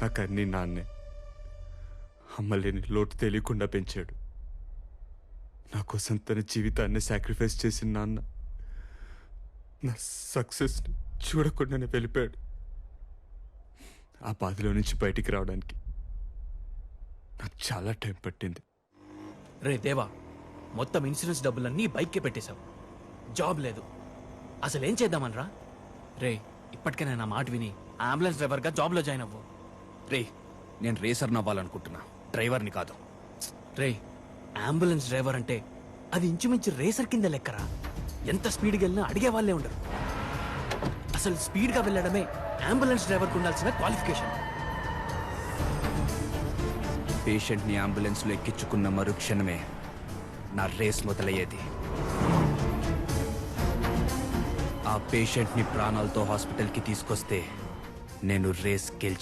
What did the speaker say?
నాకు అన్నీ నాన్నే. అమ్మ లేని లోటు తెలియకుండా పెంచాడు. నా కోసం తన జీవితాన్ని సాక్రిఫైస్ చేసిన నాన్న నా సక్సెస్ని చూడకుండానే వెళ్ళిపోయాడు. ఆ బాధలో నుంచి బయటికి రావడానికి నాకు చాలా టైం పట్టింది. రే దేవా, మొత్తం ఇన్సూరెన్స్ డబ్బులన్నీ బైక్కే పెట్టేశావు. జాబ్ లేదు, అసలు ఏం చేద్దామనరా? రే, ఇప్పటికైనా నా మాట విని అంబులెన్స్ డ్రైవర్గా జాబ్లో జాయిన్ అవ్వు. రే, నేను రేసర్ని అవ్వాలనుకుంటున్నా, డ్రైవర్ని కాదు. రే, అంబులెన్స్ డ్రైవర్ అంటే అది ఇంచుమించు రేసర్ కింద లెక్కరా. ఎంత స్పీడ్గా వెళ్ళినా అడిగే వాళ్ళే ఉండరు. అసలు స్పీడ్గా వెళ్ళడమే అంబులెన్స్ డ్రైవర్కి ఉండాల్సిన క్వాలిఫికేషన్. పేషెంట్ని అంబులెన్స్లో ఎక్కించుకున్న మరుక్షణమే నా రేస్ మొదలయ్యేది. ఆ పేషెంట్ని ప్రాణాలతో హాస్పిటల్కి తీసుకొస్తే నేను రేస్ గెలిచి